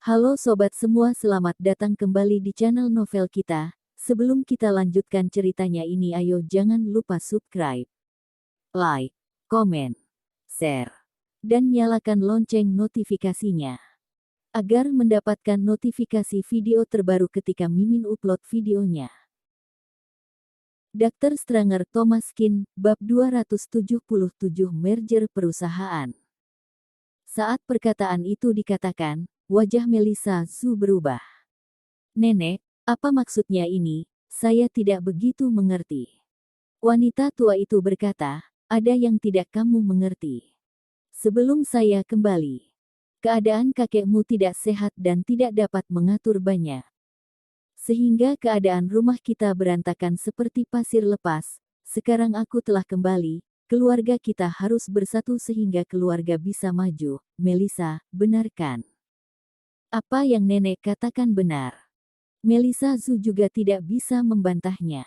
Halo sobat semua, selamat datang kembali di channel novel kita. Sebelum kita lanjutkan ceritanya ini, ayo jangan lupa subscribe, like, komen, share, dan nyalakan lonceng notifikasinya agar mendapatkan notifikasi video terbaru ketika Mimin upload videonya. Dr. Stranger Thomas Kin, bab 277 merger perusahaan. Saat perkataan itu dikatakan, wajah Melissa Zhu berubah. Nenek, apa maksudnya ini? Saya tidak begitu mengerti. Wanita tua itu berkata, ada yang tidak kamu mengerti. Sebelum saya kembali, keadaan kakekmu tidak sehat dan tidak dapat mengatur banyak. Sehingga keadaan rumah kita berantakan seperti pasir lepas. Sekarang aku telah kembali, keluarga kita harus bersatu sehingga keluarga bisa maju. Melissa, benarkan? Apa yang nenek katakan benar. Melissa Zhu juga tidak bisa membantahnya.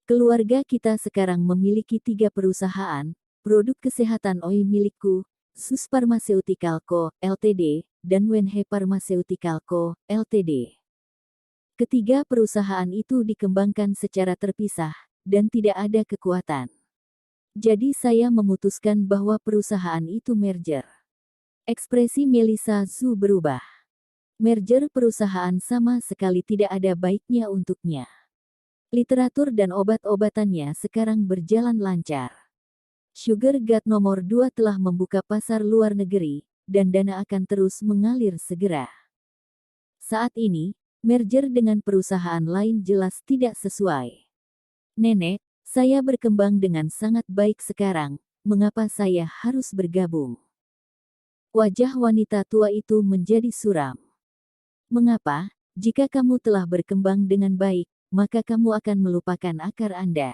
Keluarga kita sekarang memiliki 3 perusahaan, produk kesehatan OI milikku, Sus Pharmaceutical Co., Ltd., dan Wenhe Pharmaceutical Co., Ltd. Ketiga perusahaan itu dikembangkan secara terpisah, dan tidak ada kekuatan. Jadi saya memutuskan bahwa perusahaan itu merger. Ekspresi Melissa Zhu berubah. Merger perusahaan sama sekali tidak ada baiknya untuknya. Literatur dan obat-obatannya sekarang berjalan lancar. Sugar God nomor 2 telah membuka pasar luar negeri, dan dana akan terus mengalir segera. Saat ini, merger dengan perusahaan lain jelas tidak sesuai. Nenek, saya berkembang dengan sangat baik sekarang, mengapa saya harus bergabung? Wajah wanita tua itu menjadi suram. Mengapa? Jika kamu telah berkembang dengan baik, maka kamu akan melupakan akar Anda.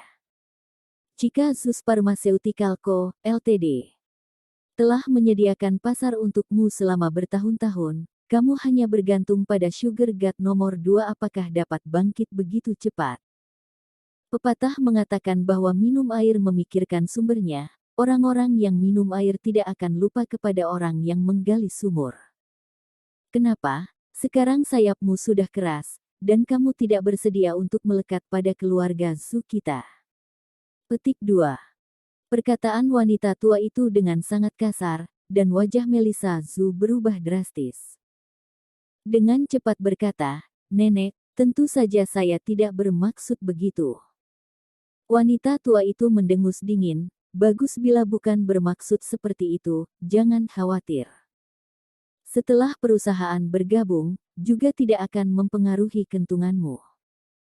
Jika Sus Pharmaceutical Co., Ltd. telah menyediakan pasar untukmu selama bertahun-tahun, kamu hanya bergantung pada Sugar God nomor 2 apakah dapat bangkit begitu cepat. Pepatah mengatakan bahwa minum air memikirkan sumbernya, orang-orang yang minum air tidak akan lupa kepada orang yang menggali sumur. Kenapa? Sekarang sayapmu sudah keras, dan kamu tidak bersedia untuk melekat pada keluarga Zhu kita. Petik 2. Perkataan wanita tua itu dengan sangat kasar, dan wajah Melissa Zhu berubah drastis. Dengan cepat berkata, nenek, tentu saja saya tidak bermaksud begitu. Wanita tua itu mendengus dingin, bagus bila bukan bermaksud seperti itu, jangan khawatir. Setelah perusahaan bergabung, juga tidak akan mempengaruhi keuntunganmu.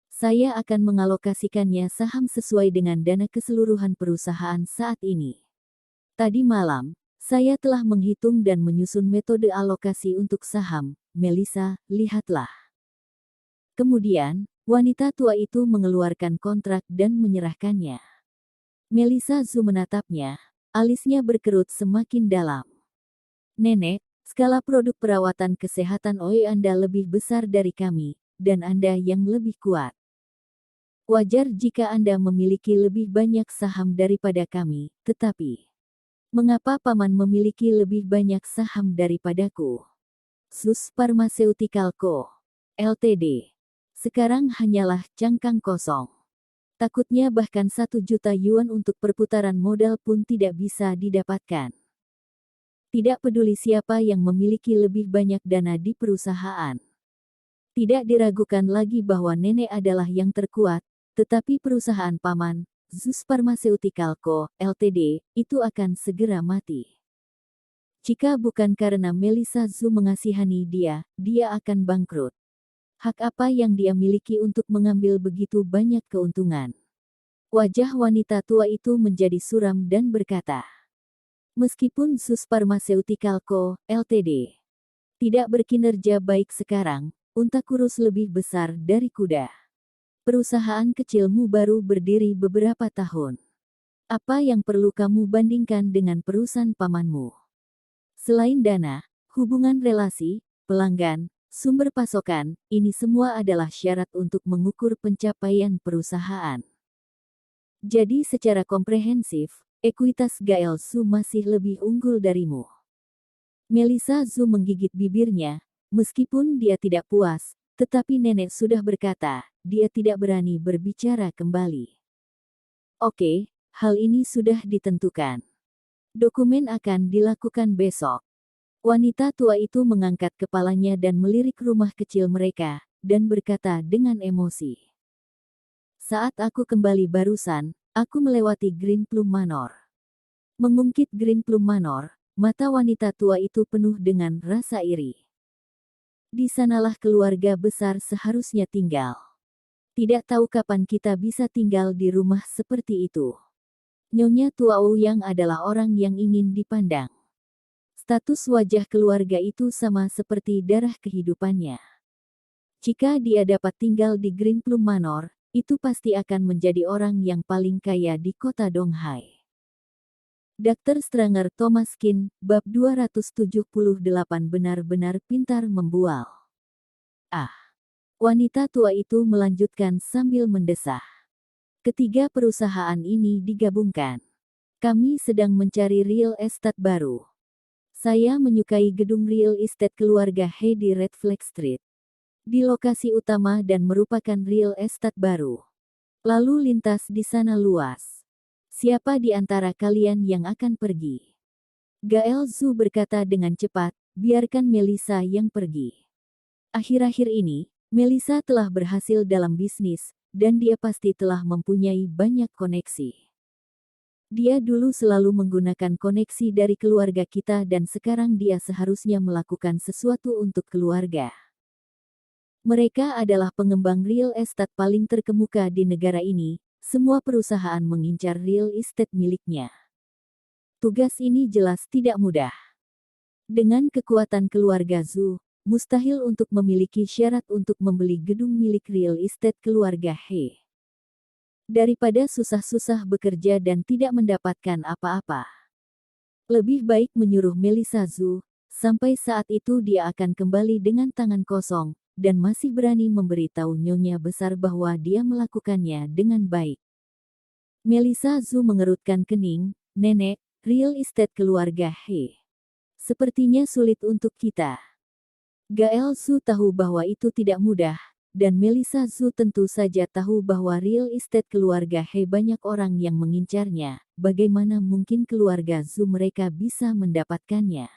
Saya akan mengalokasikannya saham sesuai dengan dana keseluruhan perusahaan saat ini. Tadi malam, saya telah menghitung dan menyusun metode alokasi untuk saham. Melissa, lihatlah. Kemudian, wanita tua itu mengeluarkan kontrak dan menyerahkannya. Melissa Zhu menatapnya, alisnya berkerut semakin dalam. Nenek, skala produk perawatan kesehatan OI Anda lebih besar dari kami, dan Anda yang lebih kuat. Wajar jika Anda memiliki lebih banyak saham daripada kami, tetapi mengapa Paman memiliki lebih banyak saham daripadaku? Sus Pharmaceutical Co., Ltd. sekarang hanyalah cangkang kosong. Takutnya bahkan 1 juta yuan untuk perputaran modal pun tidak bisa didapatkan. Tidak peduli siapa yang memiliki lebih banyak dana di perusahaan. Tidak diragukan lagi bahwa nenek adalah yang terkuat, tetapi perusahaan Paman, Sus Pharmaceutical Co., Ltd., itu akan segera mati. Jika bukan karena Melissa Zhu mengasihani dia akan bangkrut. Hak apa yang dia miliki untuk mengambil begitu banyak keuntungan? Wajah wanita tua itu menjadi suram dan berkata, meskipun Sus Pharmaceutical Co., Ltd. tidak berkinerja baik sekarang, unta kurus lebih besar dari kuda. Perusahaan kecilmu baru berdiri beberapa tahun. Apa yang perlu kamu bandingkan dengan perusahaan pamanmu? Selain dana, hubungan relasi, pelanggan, sumber pasokan, ini semua adalah syarat untuk mengukur pencapaian perusahaan. Jadi secara komprehensif, ekuitas Gael Zhu masih lebih unggul darimu. Melissa Zhu menggigit bibirnya, Meskipun dia tidak puas, tetapi nenek sudah berkata, dia tidak berani berbicara kembali. Oke, hal ini sudah ditentukan. Dokumen akan dilakukan besok. Wanita tua itu mengangkat kepalanya dan melirik rumah kecil mereka, dan berkata dengan emosi. Saat aku kembali barusan, aku melewati Green Plum Manor. Mengungkit Green Plum Manor, mata wanita tua itu penuh dengan rasa iri. Di sanalah keluarga besar seharusnya tinggal. Tidak tahu kapan kita bisa tinggal di rumah seperti itu. Nyonya Tua Ouyang adalah orang yang ingin dipandang. Status wajah keluarga itu sama seperti darah kehidupannya. Jika dia dapat tinggal di Green Plum Manor, itu pasti akan menjadi orang yang paling kaya di kota Donghai. Dr. Stranger Thomas Kin, bab 278 benar-benar pintar membual. Ah. Wanita tua itu melanjutkan sambil mendesah. Ketiga perusahaan ini digabungkan. Kami sedang mencari real estate baru. Saya menyukai gedung real estate keluarga He di Red Flag Street. Di lokasi utama dan merupakan real estate baru. Lalu lintas di sana luas. Siapa di antara kalian yang akan pergi? Gael Zhu berkata dengan cepat, biarkan Melissa yang pergi. Akhir-akhir ini, Melissa telah berhasil dalam bisnis, dan dia pasti telah mempunyai banyak koneksi. Dia dulu selalu menggunakan koneksi dari keluarga kita dan sekarang dia seharusnya melakukan sesuatu untuk keluarga. Mereka adalah pengembang real estate paling terkemuka di negara ini. Semua perusahaan mengincar real estate miliknya. Tugas ini jelas tidak mudah. Dengan kekuatan keluarga Zhu, mustahil untuk memiliki syarat untuk membeli gedung milik real estate keluarga He. Daripada susah-susah bekerja dan tidak mendapatkan apa-apa. Lebih baik menyuruh Melissa Zhu, sampai saat itu dia akan kembali dengan tangan kosong, dan masih berani memberitahu nyonya besar bahwa dia melakukannya dengan baik. Melissa Zhu mengerutkan kening, nenek, real estate keluarga He. Sepertinya sulit untuk kita. Gael Zhu tahu bahwa itu tidak mudah, dan Melissa Zhu tentu saja tahu bahwa real estate keluarga He banyak orang yang mengincarnya. Bagaimana mungkin keluarga Zhu mereka bisa mendapatkannya?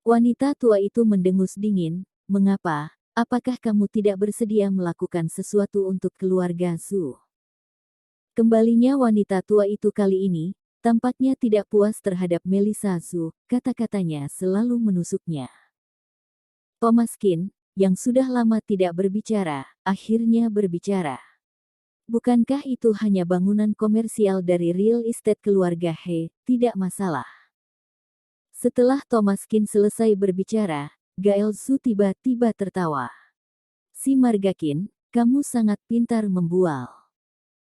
Wanita tua itu mendengus dingin, mengapa? Apakah kamu tidak bersedia melakukan sesuatu untuk keluarga Zhu? Kembalinya wanita tua itu kali ini, tampaknya tidak puas terhadap Melissa Zhu, kata-katanya selalu menusuknya. Thomas Kin, yang sudah lama tidak berbicara, akhirnya berbicara. Bukankah itu hanya bangunan komersial dari real estate keluarga He? Tidak masalah. Setelah Thomas Kin selesai berbicara, Gael Zhu tiba-tiba tertawa. Si Margakin, kamu sangat pintar membual.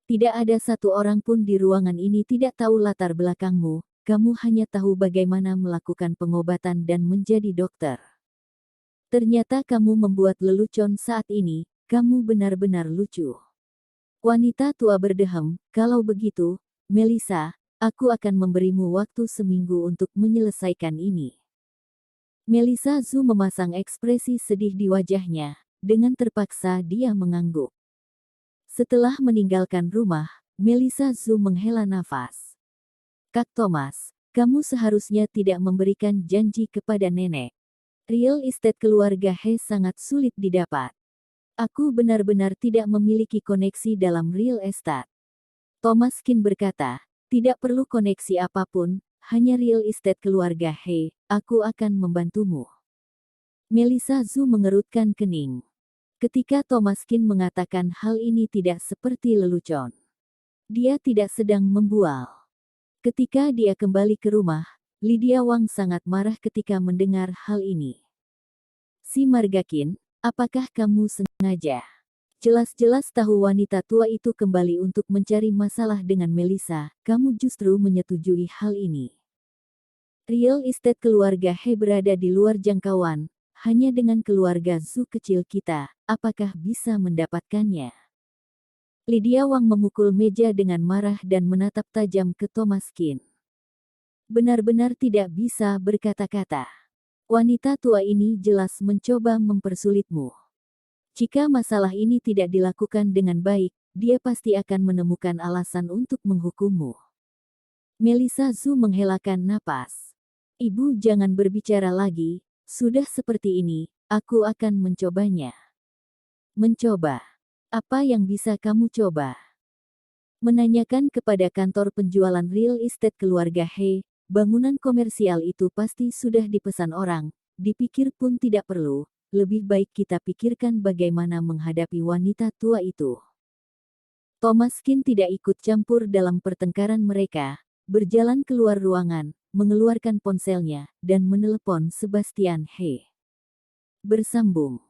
Tidak ada satu orang pun di ruangan ini tidak tahu latar belakangmu, kamu hanya tahu bagaimana melakukan pengobatan dan menjadi dokter. Ternyata kamu membuat lelucon saat ini, kamu benar-benar lucu. Wanita tua berdehem, kalau begitu, Melissa, aku akan memberimu waktu seminggu untuk menyelesaikan ini. Melissa Zhu memasang ekspresi sedih di wajahnya, dengan terpaksa dia mengangguk. Setelah meninggalkan rumah, Melissa Zhu menghela nafas. Kak Thomas, kamu seharusnya tidak memberikan janji kepada nenek. Real estate keluarga He sangat sulit didapat. Aku benar-benar tidak memiliki koneksi dalam real estate. Thomas Kin berkata, tidak perlu koneksi apapun, hanya real estate keluarga He, aku akan membantumu. Melissa Zhu mengerutkan kening. Ketika Thomas Kin mengatakan hal ini tidak seperti lelucon. Dia tidak sedang membual. Ketika dia kembali ke rumah, Lydia Wang sangat marah ketika mendengar hal ini. Si Margakin, apakah kamu sengaja? Jelas-jelas tahu wanita tua itu kembali untuk mencari masalah dengan Melissa, kamu justru menyetujui hal ini. Real estate keluarga He berada di luar jangkauan, hanya dengan keluarga Zhu kecil kita, apakah bisa mendapatkannya? Lydia Wang memukul meja dengan marah dan menatap tajam ke Thomas Kin. Benar-benar tidak bisa berkata-kata. Wanita tua ini jelas mencoba mempersulitmu. Jika masalah ini tidak dilakukan dengan baik, dia pasti akan menemukan alasan untuk menghukummu. Melissa Zhu menghelakan napas. Ibu jangan berbicara lagi, sudah seperti ini, aku akan mencobanya. Mencoba. Apa yang bisa kamu coba? Menanyakan kepada kantor penjualan real estate keluarga He, bangunan komersial itu pasti sudah dipesan orang, dipikir pun tidak perlu, lebih baik kita pikirkan bagaimana menghadapi wanita tua itu. Thomas Kin tidak ikut campur dalam pertengkaran mereka, berjalan keluar ruangan, mengeluarkan ponselnya, dan menelepon Sebastian He. Bersambung.